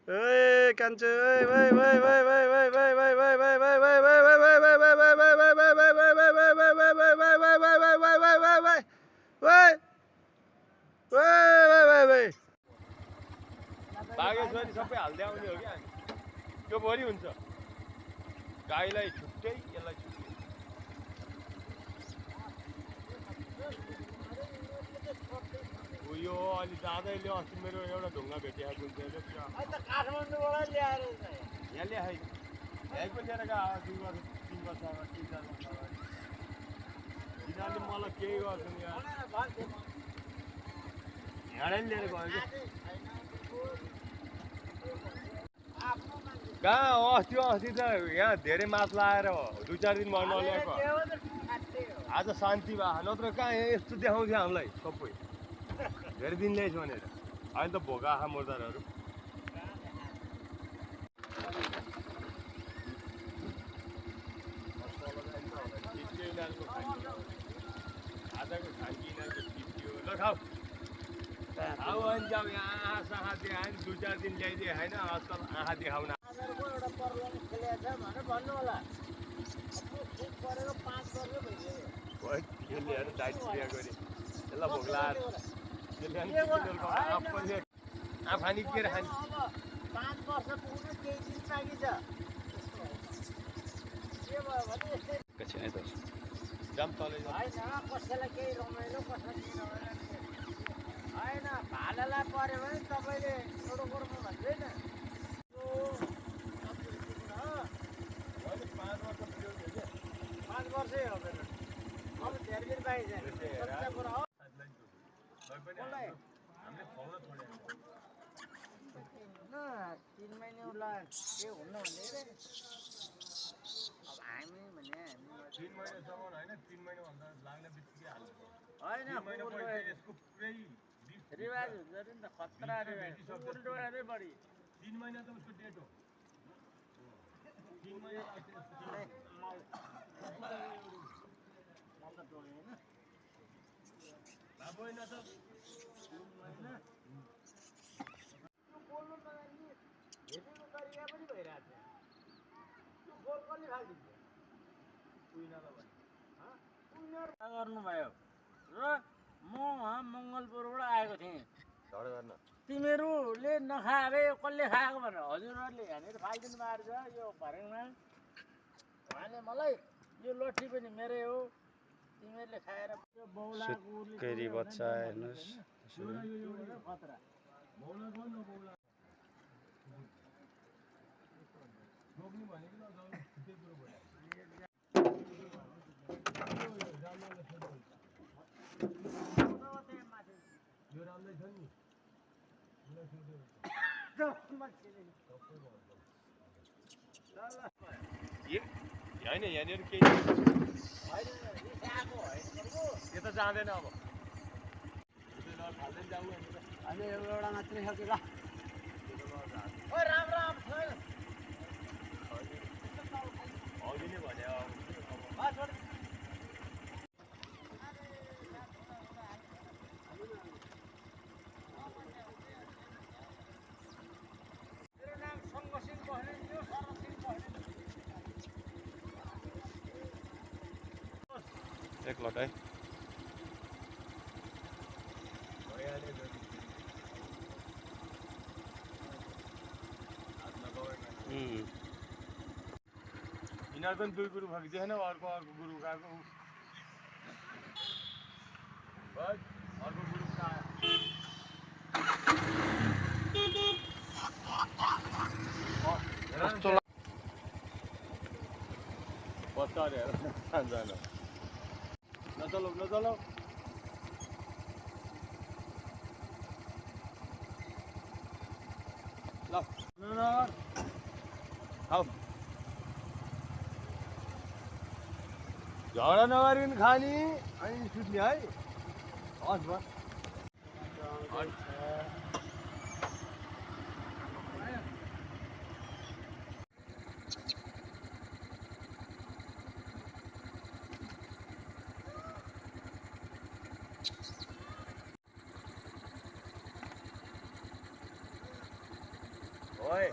Ê, can chơi vây Bageshwari सबै हाल्दै आउने हो कि हामी त्यो भरि हुन्छ गाईलाई छुट्टै यसलाई छुट्टै यो अलि जाँदैले अस्ति मेरो एउटा ढुङ्गा भेटिएको हुन्छ काठमाडौँबाट ल्याएर यहाँ ल्याए यहीँ पो लिएर गएको 2 वर्ष 3 वर्ष अगाडि 3-4 वर्ष अगाडि यिनीहरूले मलाई केही गर्छन् यहाँ हिँडै लिएर गयो कि कहाँ अस्ति त यहाँ धेरै मास लाएर 2-4 दिन भयो नल्याएको आज शान्ति भयो नत्र कहाँ यस्तो देखाउँथ्यो हामीलाई सबै धेरै दिन ल्याइछ भनेर अहिले त भोका आँखा मुर्दारहरू आजको खान्की यिनीहरूको टिप्यो ल खाऊ खाऊ अनि जाऊ यहाँ आँखा साखा देखायो नि 2-4 दिन ल्याइदिए होइन आजकल आँखा देखाउन खेलेर डाइट क्रिया गरे यसलाई भोक लाएर आँखा निकेर खाने 5 वर्ष पुग्नु केही दिन बाँकी छ के भयो भने एकछिन है त जाम तलै होइन कसैलाई केही रमाइलो कसैलाई होइन भाडालाई पऱ्यो भने तपाईँले छोडो गर्नु भन्दैन 5 वर्षै हो मेरो अब धेरै दिन बाँकी छैन सच्चा कुरा हो न 3 महिना उसलाई के हुन्न भने अब हामी भने 3 महिनासम्म होइन 3 महिनाभन्दा लाग्ने बित्तिकै हाल्नु होइन यसको पुरै रिवाज हुन्छ नि त खतरा रिवाज उल्टोबाटै बढी 3 महिना त उसको डेट हो 3 महिना होइन त बोल्नु नजान्ने हेर्नु तरिका पनि भइरहेको छ बोल कसले खालिदिन्छ गर्नुभयो र म वहाँ मङ्गलपुरबाट आएको थिएँ तिमीहरूले नखाए कसले खाएको भनेर हजुरहरूले यहाँनिर फालिदिनु भएको छ यो भर्याङमा उहाँले मलाई यो लट्ठी पनि मेरै हो तिमीहरूले खाएर सुत्केरी बच्चा हेर्नुहोस् खतरा यो राम्रै छ नि होइन यहाँनिर केही यता जाँदैन अब फाल्दै जाऊ अहिले एउटा मात्रै छ कि ल राम राम अघि नै भने एक लट है यिनीहरू पनि 2 गुरु खाएको छैन अर्को गुरु खाएको अर्को गुरु खायो बच्चा हेर जान नचलाऊ नचलाऊ ल खाऊ झगडा नगरिकन खाने अनि सुत्ने है हस् भयो ओए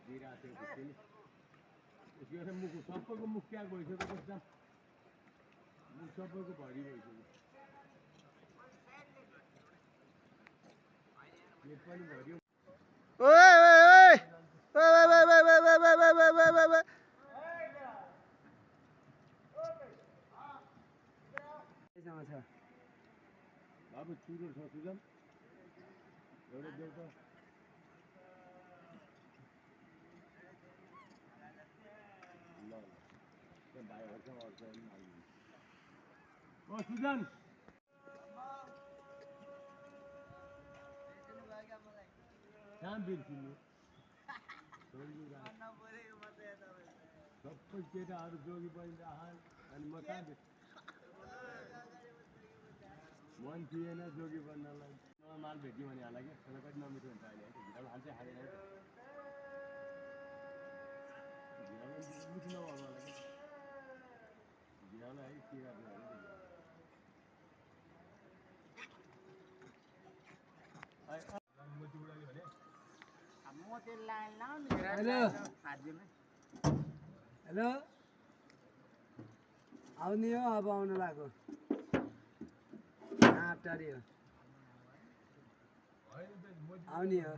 दिइरहेको थियो नि उसको मुख सबैको मुख क्या गइसक्यो बस्दा मुख सबैको भरि गइसक्यो पेट पनि भर्यो ओए ओए ओए ओए ओए ओए ओए ओए ओए ओए ओए ओए ओए बाबु चुरो छ सुजन एउटा देऊ त ल ल त्यो भाइहरूसँग अर्छ नि ओ सुजन कहाँ बिर्सिनु सबै केटाहरू जोगी बनिँदा आहान् अनि म कहाँ मन थिएन जोगी बन्नलाई माल भेट्यो भने होला क्या त्यसलाई कति नमिठो हुन्छ अहिले है भिडामा हाल्छै खाँदैन भिडामा मिठो नभएको होला क्या भिडालाई है के गर्नु हेलो आउने हो अब आउनु लाग्यो टाढी हो आउने हो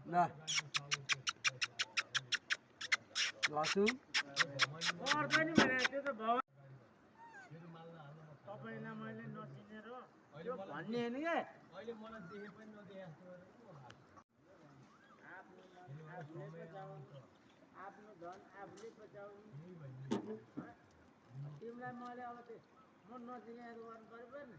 ल लसु तपाईँलाई मैले नचिनेर यो भन्ने होइन क्या अहिले मलाई देखे पनि नदेखे आफ्नो धन आफूले बचाउनु तिमीलाई मैले अब त्यो म नचिनेहरू गर्नु पऱ्यो पनि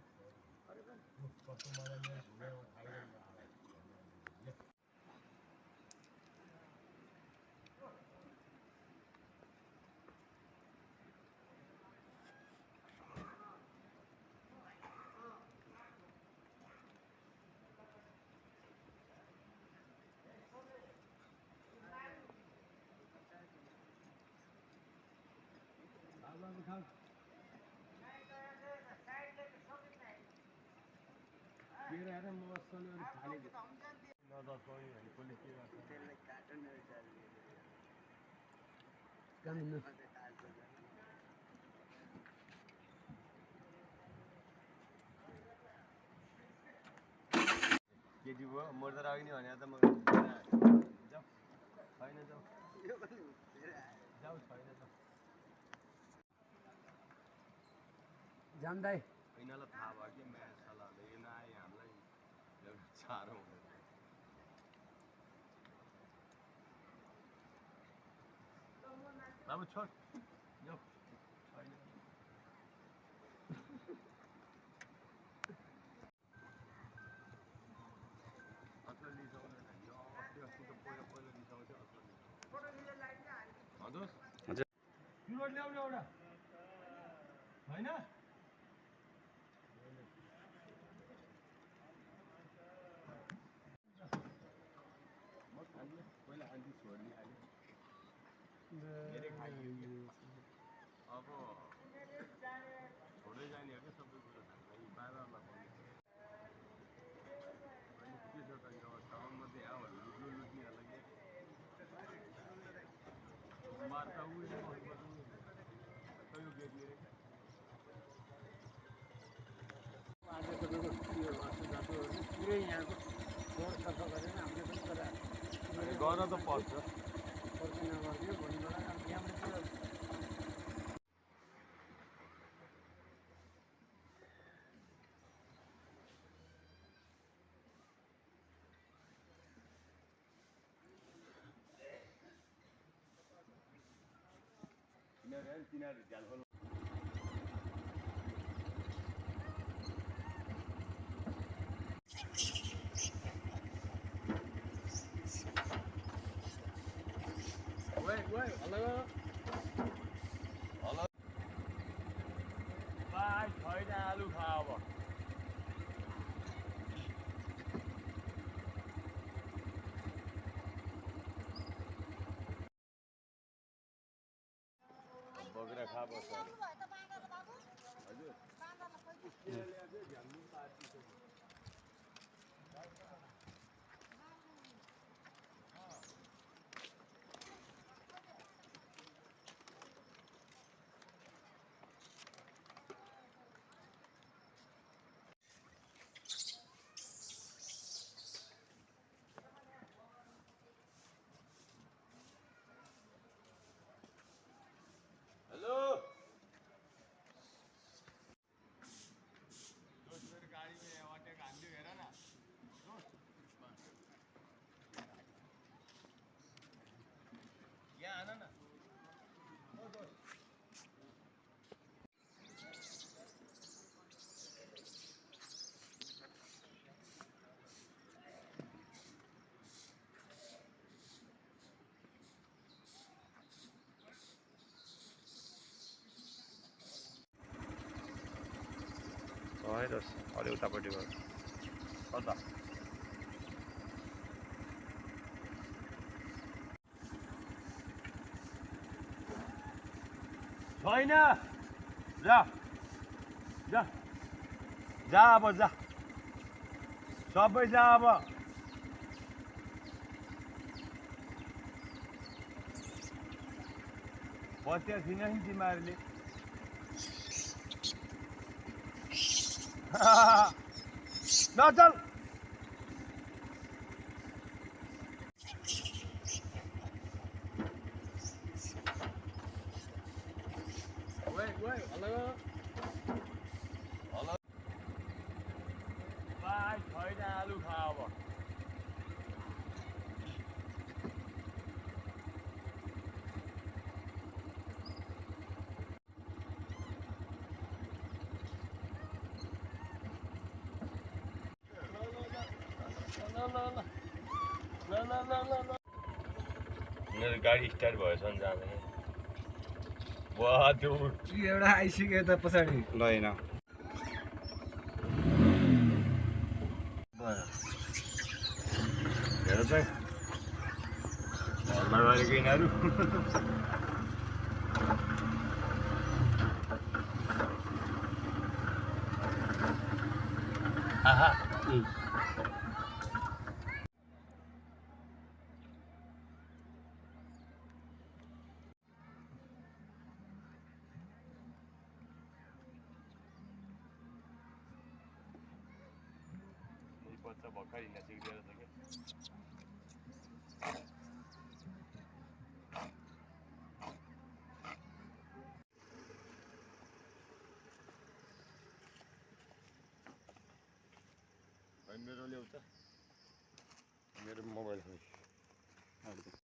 केटी भयो मर्दा आउने भने त म जाऊ छैन जाऊ जाऊ छैन जाऊ जान्दै यिनीहरूलाई थाहा भयो कि म्याच सल्लाहले यो नआए हामीलाई एउटा साह्रो हुँदैन बाबु छोड जाऊ छैन असल लिसाउँदैन यो अस्ति अस्ति त पहिला पहिला लिसाउँथ्यो असल हजुर चुरोट ल्याउनु एउटा होइन म खान्छु पहिला खान्छु छोडिदिइहाल्यो धेरै खाइयो अब छोड्दै जाने हो क्या सबै कुरो खान्छ यी बाबालाई भन्ने अनि के छ त यो टाउन मात्रै आऊ लुट्नु लुट्नेहरूलाई के मार्का उहिले यो बेच्ने रे आजको यो बाटोहरू पुरै यहाँको फोहोर सफा गरेर हामीले पनि गराएको गर्न त पर्छ पर्दैन गरिदियो भोलिबाट अब यहाँबाट तिनीहरू झ्याल खोल्नु भाइ छैन आलु खा अब बगेर खा बस्छ हजुर हेलो दोस्त मेरो गाडीमा यहाँ अट्याक हान्थ्यो हेर न यहाँ आन न है दस अलि उतापट्टि भयो कता छैन जा जा जा अब जा सबै जा अब बस्या थिएन नि तिमीहरूले नचल भाइ छैन आलु खा अब मेरो गाडी स्टार्ट भएछ जाँदैन त्यो एउटा आइसक्यो त पछाडि ल होइन हेर चाहिँ घरमा गरेको यिनीहरू आहा बच्चा भर्खर हिँड्न सिक्दै रहेछ क्या मेरो ल्याउ त मेरो मोबाइल खोइ